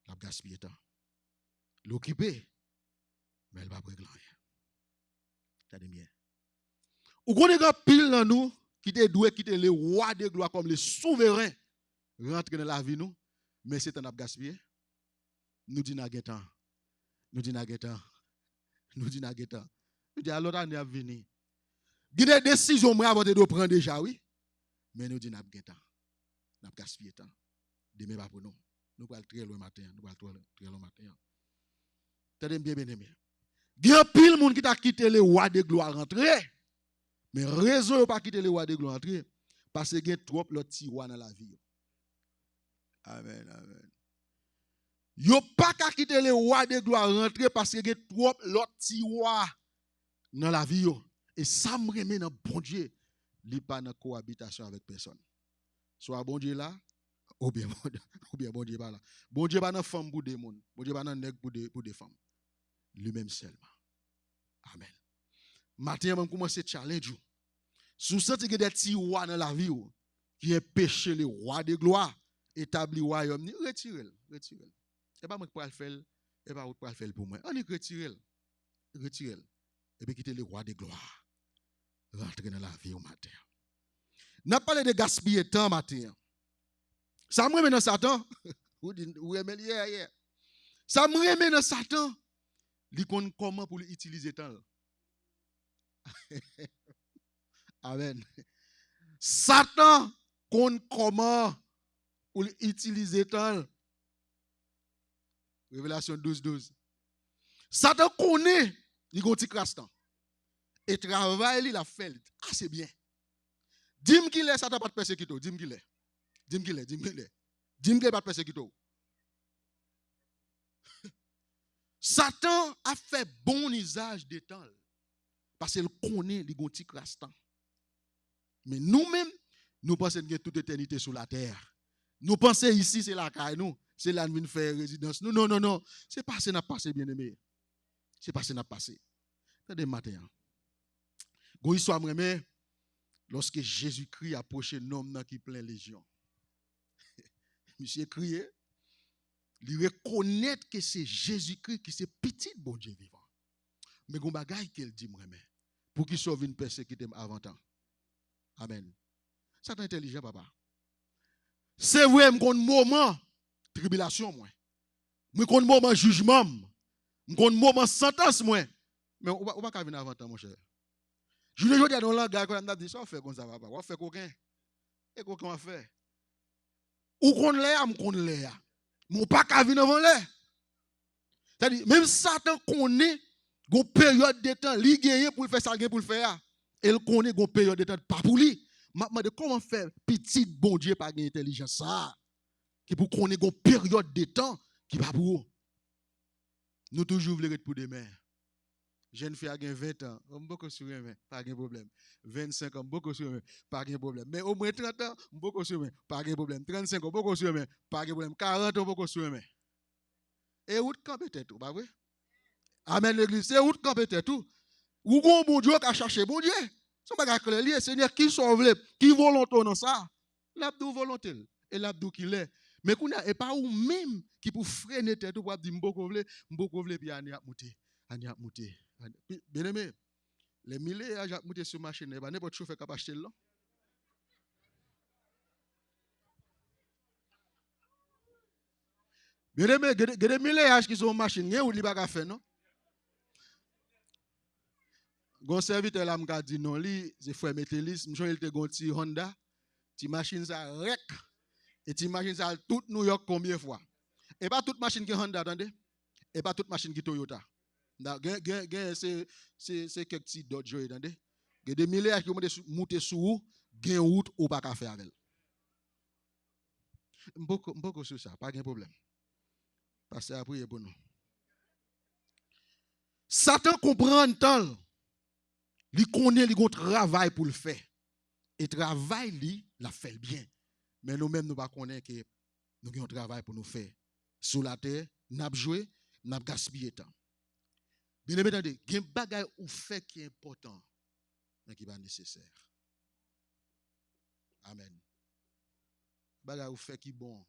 Il a gaspillé temps. L'occuper, mais elle va pas régler rien. Ça dit bien. Ou qu'on est pile dans nous, qui te doué, qui te le roi de gloire comme le souverain, rentre dans la vie nous, mais c'est un gaspillé. Nous disons temps. Nous disons temps. Nous disons temps. Nous disons alors on est venu. Il y a des décisions moi avant de prendre déjà oui, mais nous disons temps. Nous gaspillé temps. Demain pas pour nous. Nous allons très loin matin, nous allons très loin matin. T'as bien aimé. Il y a pile monde qui t'a quitté le roi de gloire rentrer. Mais raison de pas quitter le roi de gloire rentrer parce qu'il y a trop de petits rois dans la vie. Amen, amen. Yo pas qu'à quitter le roi de gloire rentrer parce qu'il y a trop de petits rois dans la vie. Et ça me remet dans bon Dieu, il pas dans cohabitation avec personne. Soit bon Dieu là, ou bien bon Dieu pas là. Bon Dieu pas dans femme pour des monde, bon Dieu pas dans nègre pour des femmes. Lui-même seulement. Amen. Matin, on commence à challenge. Si vous sentez que des petits rois dans la vie, qui est péché le roi de gloire, établi le royaume, retirez-le. Et pas moi qui peux le faire, et pas vous qui le faire pour moi. On est retirez-le. Et puis quittez le roi de gloire. Rentrez dans la vie au matin. N'a pas parlé de gaspiller temps matin. Ça me remet dans Satan. Vous aimez hier. Ça me remet dans Satan. Il connaît comment pour utiliser le temps. Amen. Satan connaît comment pour utiliser le temps. Révélation 12. Satan connaît, il a un petit temps. Et travail, il a fait. Ah, c'est bien. Dis-moi qu'il est, Satan pas de persécution. Dis-moi qu'il est. Dis-moi qu'il pas de persécution. Satan a fait bon usage des temps. Parce qu'il connaît, il a un petit temps. Mais nous-mêmes, nous pensons qu'il y a toute éternité sur la terre. Nous pensons ici, c'est la caille, nous. C'est là nous faire résidence. Non. C'est passé, n'a passé, bien aimé. C'est passé, n'a passé. Attendez, matin. Une histoire, lorsque Jésus-Christ approchait un homme qui plein légion. Monsieur crié, il reconnaît que c'est Jésus-Christ qui c'est petit bon Dieu vivant. Mais gon bagay qu'elle dit pour qu'il sauve une personne qui t'aime avant temps. Amen. Ça t'est intelligent papa. C'est vrai m'gon moment tribulation moi. M'gon moment jugement, m'gon moment sentence moi. Mais on va pas venir avant temps mon cher. Je ne dis pas dans le langage qu'on a dit ça fait comme ça papa. On fait coquin. Et coquin on fait. Ou qu'on l'est, mon pas qu'à venir avant l'air. C'est-à-dire, même Satan connaît une période de temps, il gagne pour faire ça, pour le faire. Et il connaît une période de temps, pas pour lui. Mais comment faire petit bon Dieu par intelligence ça? Qui pour connaître une période de temps qui va pour nous. Nous toujours voulons être pour demain. Jeune fille a 20 ans, on beaucoup sur pas de problème. 25 ans, beaucoup sur pas de problème. Mais au moins 30 ans, beaucoup sur pas de problème. 35 ans, beaucoup sur pas de problème. 40 ans, beaucoup sur et où camper tout, pas vrai? Amen l'église, c'est où camper tout. Ou bon Dieu qui a cherché bon Dieu. Son bagage clair, Seigneur qui sauve, qui volontaire dans ça. L'abdou volontaire et l'abdou qui l'est. Mais qu'on a et pas ou même qui pour freiner tête pour dire m'boko vle puis ani a monter. Bien aimé, les milliers à monter sur machine, pas n'importe chauffeur capable acheter là. Bien aimé, des milliers qui sont machine, rien ou li pas faire non. Gon serviteur là m'a dit non li, c'est frère Metelis, m'jon il te gon ti Honda, ti machine ça rek et ti machine ça tout New York combien fois. Et pas toute machine qui Honda attendez. Et pas toute machine qui Toyota. C'est quelques petits Dodge attendez. Il y a des milliers qui monter sous gain route ou pas qu'à faire avec. Beaucoup sur ça, pas de problème. Parce que après pour nous. Satan comprend tant. Il connaît il a un travail pour le faire. Et travail lui la fait bien. Mais nous-mêmes nous pas connaître que nous avons un travail pour nous faire. Sur la terre, nous avons joué, nous avons gaspillé temps. Bien aimé, attendez, il y a un bagage ou fait qui est important, mais qui n'est pas nécessaire. Amen. Bagage ou fait qui est bon,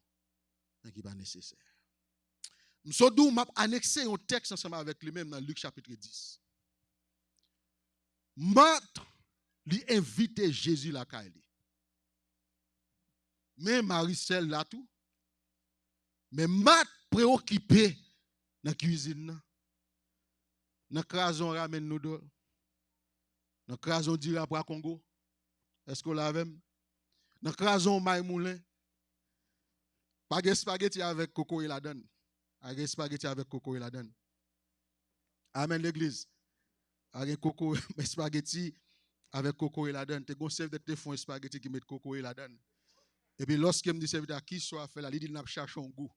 mais qui n'est pas nécessaire. M'sodou m'a annexé un texte ensemble avec lui-même dans Luc chapitre 10. Marthe lui invite Jésus la caille. Mais Marie-Celle là tout. Mais Marthe préoccupé dans la cuisine. Dans la crason ramène nous deux. Dans la crason dira pour Congo. Est-ce qu'on l'a même? Dans la crason maï moulin. Pas de spaghetti avec coco et la donne. Avec spaghetti avec coco et la donne. Amen l'église. Avec coco spaghetti avec coco et la donne. Tu as chef de te font spaghetti qui met coco et la donne. Et puis lorsqu'il me dit serviteur qui soit fait là, il dit n'a cherche un goût.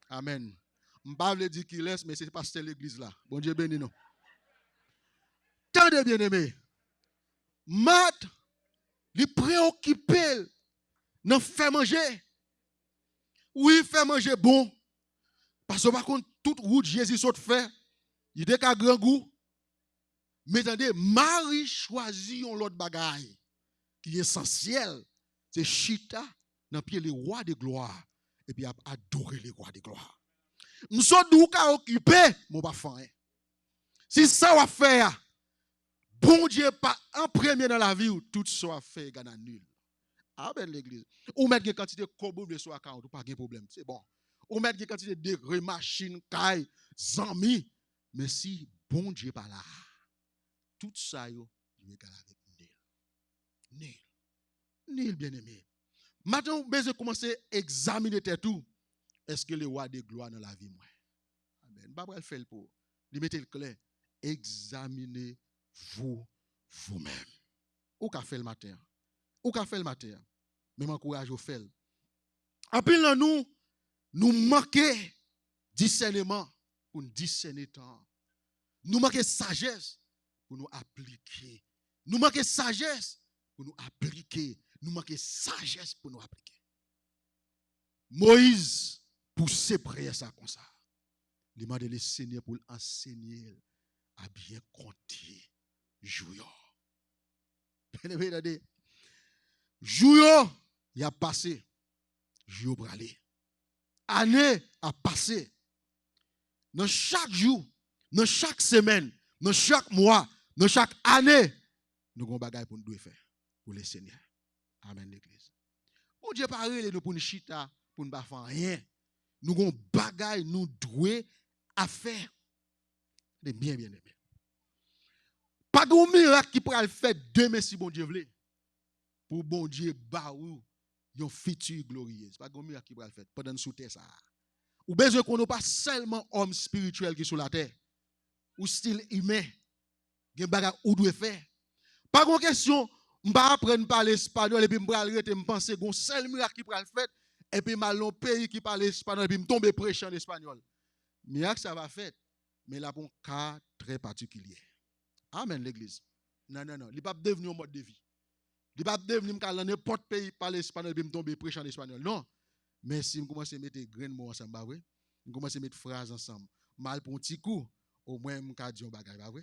Amen. M'pa veut dire qu'il laisse mais c'est pas l'église là. Bon Dieu béni nous. Tant de bien-aimés. Marthe li préoccupé de faire manger. Oui, faire manger bon. Parce que par contre, toute route Jésus saute fait, il était qu'à grand goût. Mais attendez, Marie choisit un autre bagaille qui est essentiel. C'est chita dans pied les rois de gloire. Et puis adorer les rois de gloire. Nous sommes d'où qu'à occuper, mon bafan. Si ça va faire, bon Dieu pas en premier dans la vie, tout ça fait gana nul. Amen l'église. Ou mettre une quantité de kobo de soit account, pas de problème, c'est bon. Ou mettre une quantité de machine, caille, zami. Mais si bon Dieu pas là, tout ça yo, il est avec nul. Nul bien aimé. Maintenant, vous devez commencer à examiner tout. Est-ce que le roi de gloire dans la vie moi? Amen. Pas faire le pour. Lui mettez le clair. Examinez-vous vous-même. Ou qu'a fait le matin? Ou qu'a fait le matin? Mais m'encourage au faire. Après nous manquons discernement pour nous discerner temps. Nous manquons sagesse pour nous appliquer. Nous manquons sagesse pour nous appliquer. Nous manquons sagesse pour nous appliquer. Moïse poussait prière ça comme ça. Il demandait le Seigneur pour enseigner à bien compter jour. Jour, il a passé. Jour pour aller. Année a passé. Dans chaque jour, dans chaque semaine, dans chaque mois, dans chaque année, nous avons des bagages pour nous faire pour le Seigneur. Amen l'église. Bon Dieu parle nous pour nous chita, pour nous pas faire rien. Nous avons des bagages nous doués à faire. C'est bien aimé. Pas de miracle qui pourra le faire demain si bon Dieu veut. Pour bon Dieu baou yon futur glorieux. Pas de miracle qui pourra le faire pendant sous terre ça. Ou besoin qu'on n'a pas seulement homme spirituel qui sur la terre. Ou style humain. Gen bagay ou doit faire. Pas de question, m'pa apprendre parler espagnol et puis m'pa arrêter m'penser gon seul miracle qui pourra le faire et puis m'allon pays qui parle espagnol et puis m'tomber prêcher en espagnol. Miracle ça va faire mais là bon cas très particulier. Amen, l'église. Non, non, non. Il n'est pas devenu un mode de vie. Il n'est pas devenu dans n'importe pays parler espagnol et me tomber prêcher en espagnol. Non. Mais si je commence à mettre des grains de mots ensemble, bah oui. Je commence à mettre phrases ensemble. Mal pour un petit coup, au moins, je vais dire un bagage, bah oui.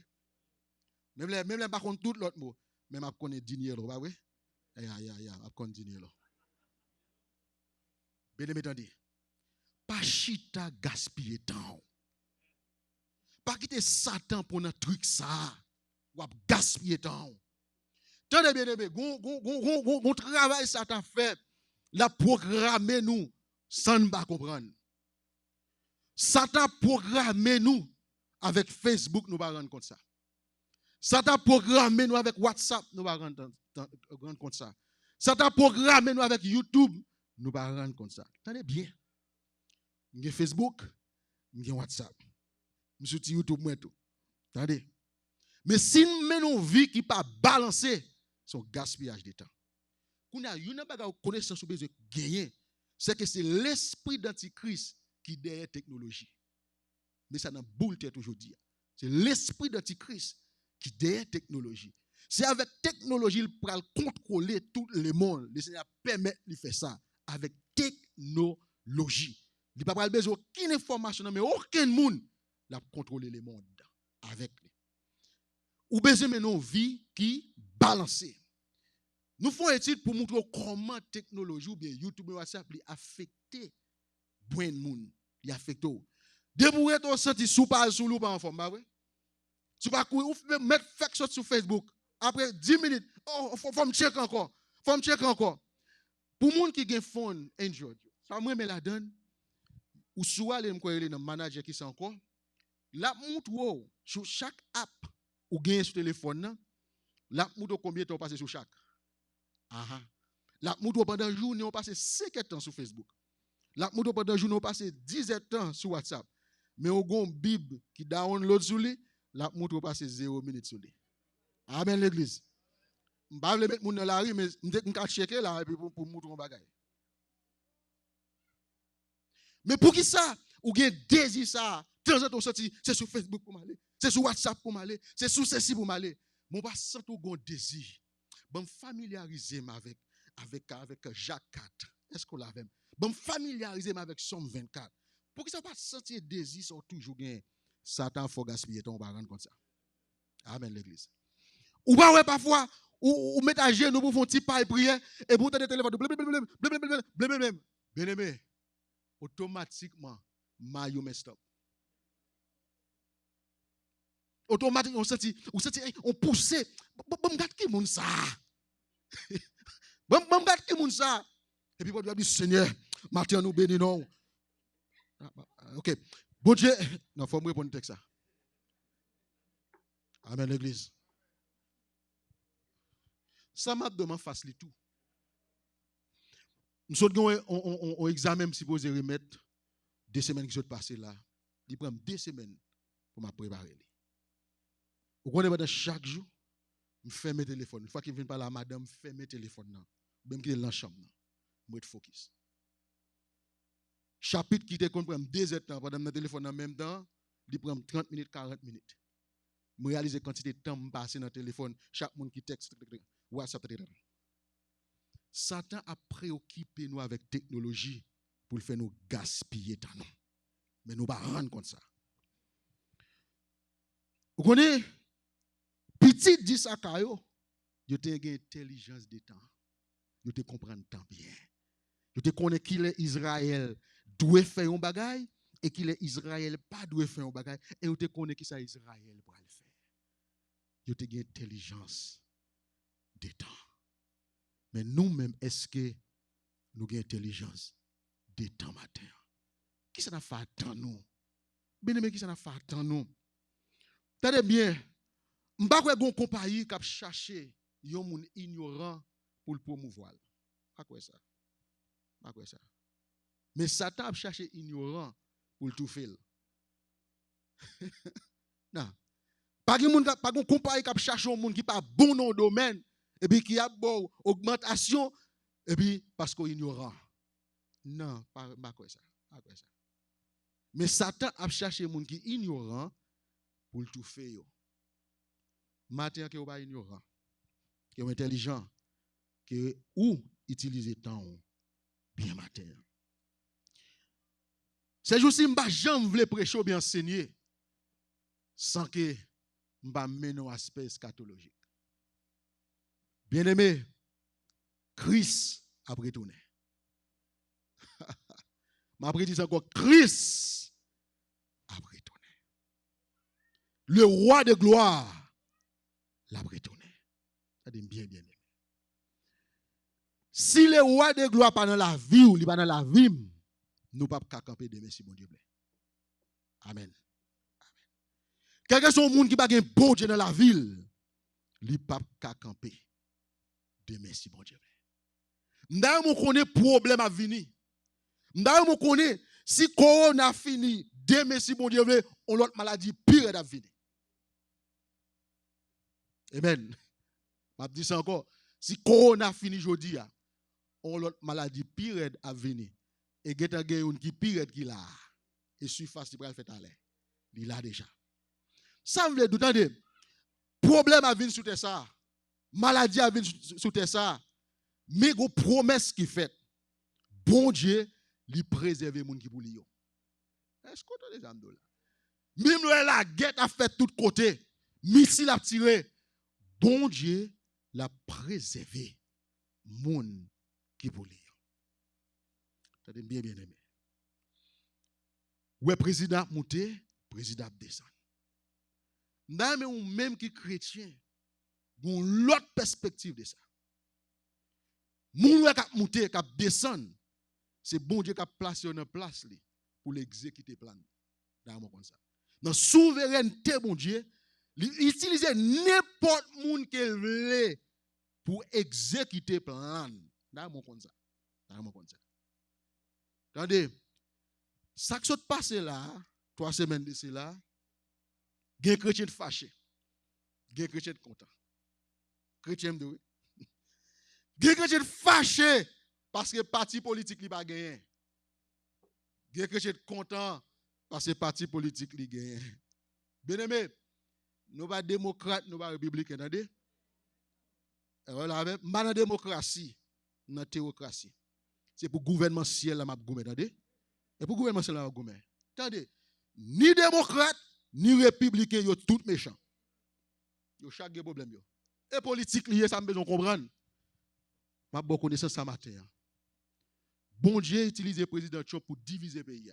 Même là, par contre, tout l'autre mot. Même je connais dîner, bah oui. Je connais dîner. Bien aimé, attendez. Pas chita gaspiller temps. Pas quitter Satan pour notre truc ça. Ou gaspiller temps. Tenez bien aimé, on travail Satan fait. La programmer nous sans ne pas comprendre. Satan programme nous avec Facebook, nous ne pas rendre compte ça. Satan programme nous avec WhatsApp, nous ne pas rendre compte ça. Satan programme nous avec YouTube, nous ne pas rendre compte ça. Tenez bien. Nous avons Facebook, nous avons WhatsApp. Nous sommes sur YouTube, moi tout. Attendez. Mais si nous menons une vie qui n'est pas balancée, c'est un gaspillage de temps. Quand a une connaissance besoin de gagner, c'est que c'est l'esprit d'antichrist qui est derrière la technologie. Mais ça n'a boule tête aujourd'hui. C'est l'esprit d'antichrist qui est derrière la technologie. C'est avec technologie qu'il peut contrôler tout le monde. Le Seigneur permet de faire ça avec technologie. Il n'y a pas besoin d'aucune information, mais aucun monde l'a contrôler le monde avec lui. Ou besoin de une vie qui balancée. Nous faisons une étude pour montrer comment la technologie ou bien YouTube ou WhatsApp affecte le monde. Il affecte. Débourer ton senti sous pas sous loup en forme, bah oui. Tu vas courir ou mettre fake shot sur Facebook. Après 10 minutes, oh, faut me checker encore. Faut me checker encore. Pour monde qui a phone Android, ça moi me la donne. Ou soit les me dans manager qui c'est encore. La montre wow, sur chaque app ou gagne sur téléphone là, la montre combien de temps passer sur chaque. Aha. La montre pendant une journée on passe 5 temps sur Facebook. La montre pendant une journée on passe 10 temps sur WhatsApp. Mais au gon Bible qui download sur lui, la montre on passe 0 minutes sur lui. Amen l'église. Je ne vais pas mettre mon dans la rue mais je vais checker là pour montrer un bagage. Mais pour qui ça? Ou bien désir ça? Temps en temps sorti, c'est sur Facebook pour m'aller, c'est sur WhatsApp pour m'aller, c'est sur ceci pour m'aller. Mon pas sentir un désir. Bon familiariser avec Jacques 4. Est-ce qu'on l'a même? Bon familiariser avec Somme 24. Pour que ça pas sentir désir sont toujours gain. Satan faut gaspiller ton parent comme ça. Amen l'église. Ou pas ouais parfois ou mettre à genoux pour faire un petit pas et prier et pour te téléphone bien aimé automatiquement maillot me stop. Automatiquement on senti on poussé bon regarde qui moun ça. Bon regarde qui moun ça. Et puis on dit Seigneur, matin nous bénis non. OK. Bon Dieu, non faut me répondre texte ça. Amen l'église. Ça m'a demandé facile tout. Nous avons on examen supposé remettre 2 semaines qui sont passées là. Il prend 2 semaines pour me préparer. Vous connaissez pendant chaque jour, je fais mes téléphones. Une fois qu'il vient par la madame, je fais mes téléphones. Même qu'il est dans la chambre. Je vais focus. Chapitre qui te prend 2 heures pendant le téléphone en même temps, il prend 30 minutes, 40 minutes. Je réalise la quantité de temps passé dans le téléphone, chaque monde qui texte, WhatsApp, etc. Satan a préoccupé nous avec technologie pour faire nous gaspiller temps. Mais nous ne pas rendre compte ça. Vous connaissez, petit dit ça, vous avez une intelligence de temps. Vous te comprendre temps bien. Vous te connaissez qu'il est Israël doit faire un bagage et qu'il est Israël pas doit faire un bagage et vous te connaissez qui ça Israël pour le faire. Vous avez une intelligence de temps. Mais nous-mêmes, est-ce que nous avons intelligence de temps matin? Qui ça n'a fait tant nous? Bien aimé, qui ça n'a fait tant nous? Tenez bien, je ne sais pas si une compagnie qui a cherché un monde ignorant pour le promouvoir. Pas quoi ça? Pas quoi ça? Mais Satan a cherché ignorant pour le tout faire. Non. Pas une compagnie qui a cherché un monde qui n'est pas bon dans le domaine et puis qui a une augmentation et puis parce qu'il est ignorant. Non, pas quoi ça. Pas quoi ça. Mais Satan a cherché un monde qui est ignorant pour le tout faire. Matin que vous pas ignorant, que vous intelligent, que ou utiliser temps bien matin. C'est juste si m'pa jamais voulais prêcher ou bien enseigner sans que m'pa mener un aspect eschatologique. Bien-aimé, Christ a retourné. M'a dit encore Christ a retourné. Le roi de gloire l'a retourné. Ça dit bien aimé. Si le roi de gloire pas dans la vie ou il pas dans la vie, nous pas camper demain si bon Dieu plaît. Amen. Quel que soit le monde qui pas un bon Dieu dans la ville, il pas camper demain si bon Dieu plaît. M'da mon connaît problème à venir. M'da mon connaît si corona fini demain si bon Dieu veut, on l'autre maladie pire à venir. Amen. M'a dit ça encore, si corona fini aujourd'hui, on l'autre maladie pire à venir. Et geta gen qui pire qui là. Et surface qui pral fait aller. Il là déjà. Ça veut dire attendez, problème à venir sous terre ça. Maladie à venir sous terre ça. Mais go promesse qui fait. Bon Dieu, lui préserver moun qui pour lui. Est-ce que tu as des âmes là? Même la guette a fait tout côté. Missile a tiré. Bon Dieu l'a préservé moun qui pour lui. Ça dit bien aimé. Ouais président monté, président descend. Mais ou même qui chrétien, bon l'autre perspective de ça. Moun qui monté, qui descend, c'est bon Dieu qui a placé en place pour l'exécuter plan. Dans ça. Dans souveraineté bon Dieu, il utilise n'importe monde qu'il veut pour exécuter plan. Dans ça. Attendez, ça qui s'est passé là, 3 semaines de cela, il y a un chrétien fâché, il y a un chrétien content. Chrétien de oui. Il y a un chrétien fâché parce que le parti politique n'a pas gagné. Il y a un chrétien content parce que le parti politique n'a pas gagné. Bien aimé, nous ne sommes pas démocrates, nous ne sommes pas républicains. Attendez? Voilà, même dans la démocratie, dans la théocratie. C'est pour le gouvernement ciel là m'a goumé, attendez? Et pour le gouvernement ciel là m'a goumé. Attendez, ni démocrate, ni républicain, yo tout méchant. Yo chaque problème yo. Et politique lié ça me besoin comprendre. M'a beaucoup connaissance ça matin. Bon Dieu utilise le président Trump pour diviser le pays.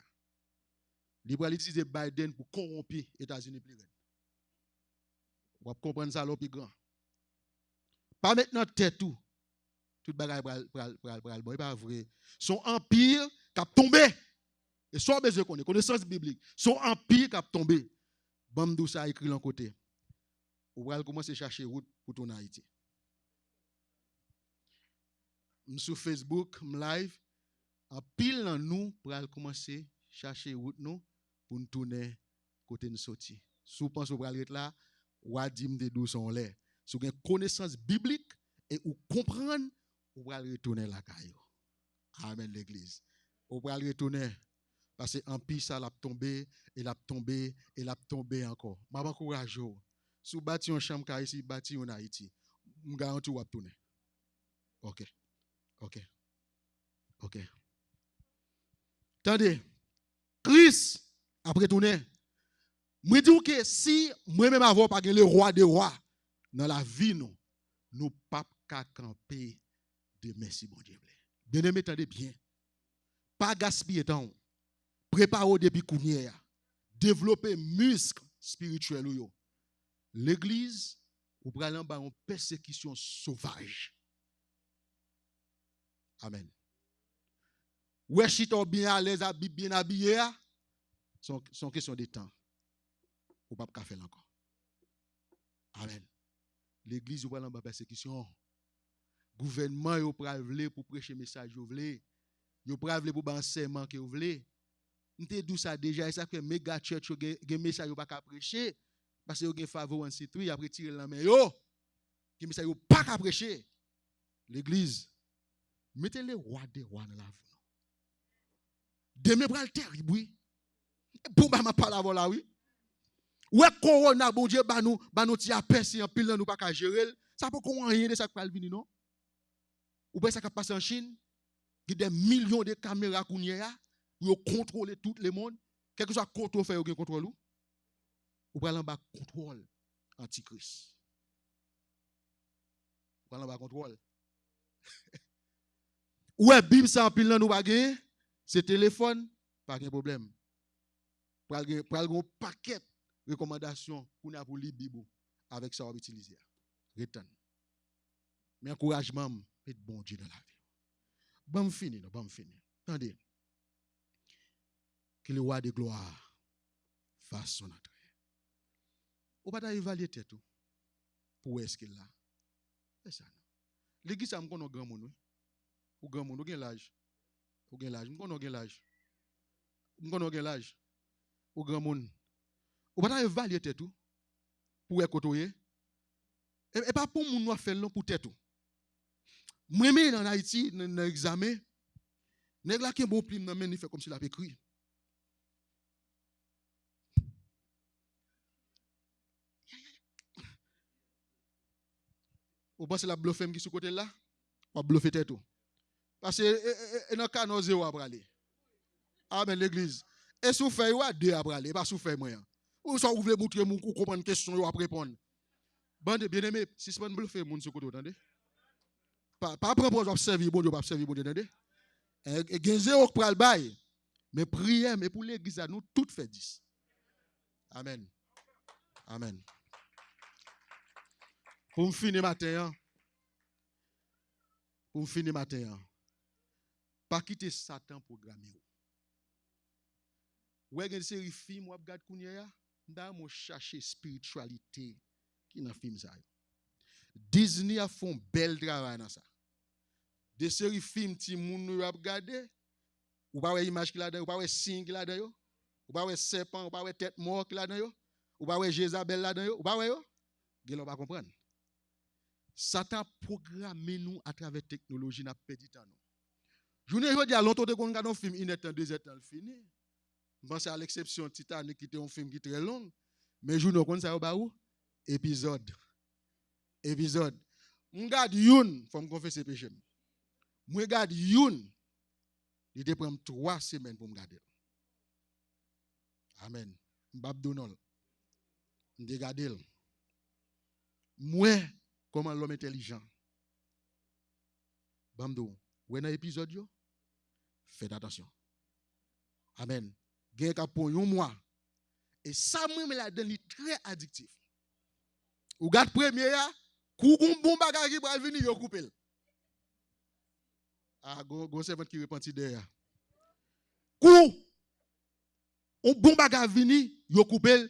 Il va utiliser Biden pour corrompre les États-Unis plus grand. Vous comprendre ça l'autre plus grand. Pas maintenant tête tout. Tout bagaille pral bon, pas vrai. Son empire qui a tombé. Et soit besoin connaissance biblique. Son empire qui a tombé. Bamdou ça écrit l'en côté. Ou pral commencer à chercher route pour ton Haïti. Sur Facebook, live, en pile dans nous pral commencer à chercher route nous pour nous tourner côté nous sortir. Si vous pensez pral être là, ou a dit de d'où sont l'air. Si vous avez connaissance biblique et vous comprenez, vous allez retourner la caille. Amen l'église. Vous allez retourner parce que en pile ça l'a tombé et l'a tombé et l'a tombé encore. M'a encourage vous. Si vous bâti en chambre car ici bâti en Haïti, vous garantis vous tourner. OK. Attendez. Christ après tourner. Moi dis que si moi même avoir pas le roi des rois dans la vie nous pas qu'à camper de merci bon Dieu. Bien-aimé, attendez bien. Pas gaspiller temps. Préparez depuis combien. Développer muscle spirituel. L'église, vous prenez une persécution sauvage. Amen. Ouais, chito bien à l'aise, bien habillé, sont question de temps. Ou pas de faire encore. Amen. L'église, vous prenez une persécution. Gouvernement, vous prenez pour prêcher le message, vous voulez. Vous prenez pour enseignement que vous voulez. Nous te dit ça déjà, ça fait méga church, un message, vous pas qu'à prêcher. Parce que vous avez faveur en citoyen, après tirer la main, yo. Un message, vous pas qu'à prêcher. L'église, mettez les rois des rois dans la vie. Demain, pour le terrible, oui. Pour ma parole là, oui. Ouais, corona, bon Dieu, bah nous ti aperçu en pile, nous pas qu'à gérer. Ça peut qu'on rien de ça qui va venir, non? Ou bien ça qui passe en Chine, il y a des millions de caméras qu'on y a, pour contrôler tout le monde. Quel que soit le contrôle, fait, contrôle ou bien en bas contrôle antichrist. Ou bien en bas contrôle. Ouais, bim, ça en pile, nous pas gagner. C'est téléphone, pas de problème. Pour un paquet de recommandations qu'on a pour lire Bible avec ça, on va utiliser. Return. Mais encouragement, c'est bon Dieu dans la vie. Bon fini, non, bon fini. Attendez. Que le roi de gloire fasse son entrée. On va évaluer tout. Pour est-ce qu'il a? C'est ça. L'église, ça me connaît grand monde. Ou grand monde, ou gen l'âge. Ou gen l'âge. Me connaît l'âge. Me connaît l'âge. Ou grand monde. On va évaluer tout. Pour être côtoyer. Et pas pour moun noir faire long pour tout. Moi même en Haïti dans l'examen, nèg la ki bon plim nan men, il fait comme s'il avait écrit. Ou pense la bluffer qui sous côté là, ou bluffer tout. Parce que dans canon zéro à braler. Ah ben l'église. Et sous fait ou deux à braler, pas sous fait moyen. Ou soit vous voulez montrer moun ou comprendre question ou à répondre. Bande bien aimé, si c'est pas bluffer moun sous côté, entendez? Pas prendre pour observer bon Dieu, pas observer bon Dieu, entendez? Et gen zéro pour le bail. Mais prière, mais pour l'église, nous tout fait 10. Amen. Amen. Pour me finir matin, pas quitter Satan programmé. Ou une série film ou regarde kounya, nda mo chercher spiritualité qui dans film ça. Disney a fait un bel travail dans ça. Des séries films ti moun nou regarder, ou pas image qui là dedans, ou pas signe qui là dedans, ou pas serpent, ou pas tête mort qui là dedans, ou pas Jézabel là dedans, ou pas yo, gelo pas comprendre. Satan programme nous à travers la technologie, n'a perdu temps. Journée aujourd'hui, à longtemps, on regarde un film, il est en 2 heures, il fini. Je pense à l'exception Titanic, qui était un film qui est très long. Mais journée, on ça va où? Épisode. Je regarde Youn, il faut me confesser péché. Je regarde Youn, il te prend 3 semaines pour me regarder. Amen. Mbab Donald. Je regarde. Moi, comment l'homme intelligent. Bamdo, ou dans l'épisode, faites attention. Amen. Gen ka pour un mois. Et ça, moi, me la donne très addictif. Ou garde premier, kou bon bagage qui va venir, yo couper. Ah, go servant qui repentit derrière. Kou, on bon bagage venir, yo couper.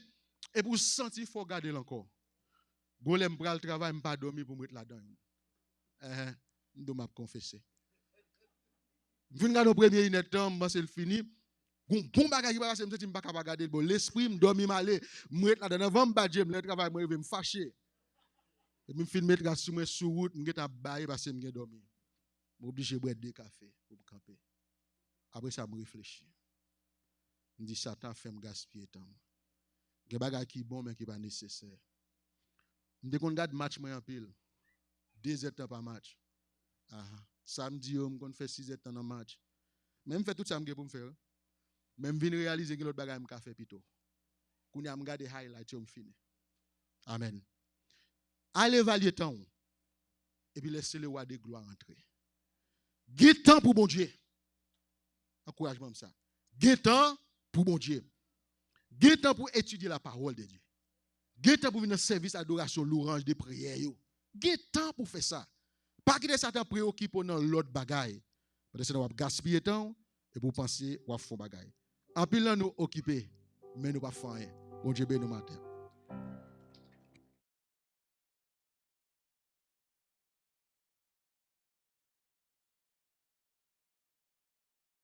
Et pour sentir, il faut garder encore. Go lem pral travail, m'pas dormir pour mettre là-dedans. Je m'a confessé. Vin gade au premier net temps, c'est fini. Bon bagage qui va passer, me pas capable garder bon l'esprit me dormir malé, m'être là dedans vendre badje, me travail moi me fâcher. Et me fin mettre sur moi sur route, me geta bailler parce que me dormir. M'obligé boire 2 cafés pour camper. Après ça me réfléchir. Me dit Satan fait me gaspiller temps. Gen bagage qui bon mais qui pas nécessaire. Me kon regarde match moi en pile. 2 heures par match. Samedi on me fait 6 heures dans match. Même fait tout ça me pour me faire. Même vinn réaliser que l'autre bagage me faire plutôt. Kounya me garder highlight yo me fini. Amen. Allez évaluer temps et puis laissez le roi de gloire entrer. Gè temps pour bon Dieu. Encouragement ça. Gè temps pour bon Dieu. Gè temps pour étudier la parole de Dieu. Gè temps pour venir service adoration louange de prière yo. Gè temps pour faire ça. Pas que Satan préoccupe dans l'autre bagaille. Parce que ça va gaspiller temps et pour penser ou à fond bagaille. En pile nous occuper mais nous pas faire rien. Bon Dieu bénisse nous matin.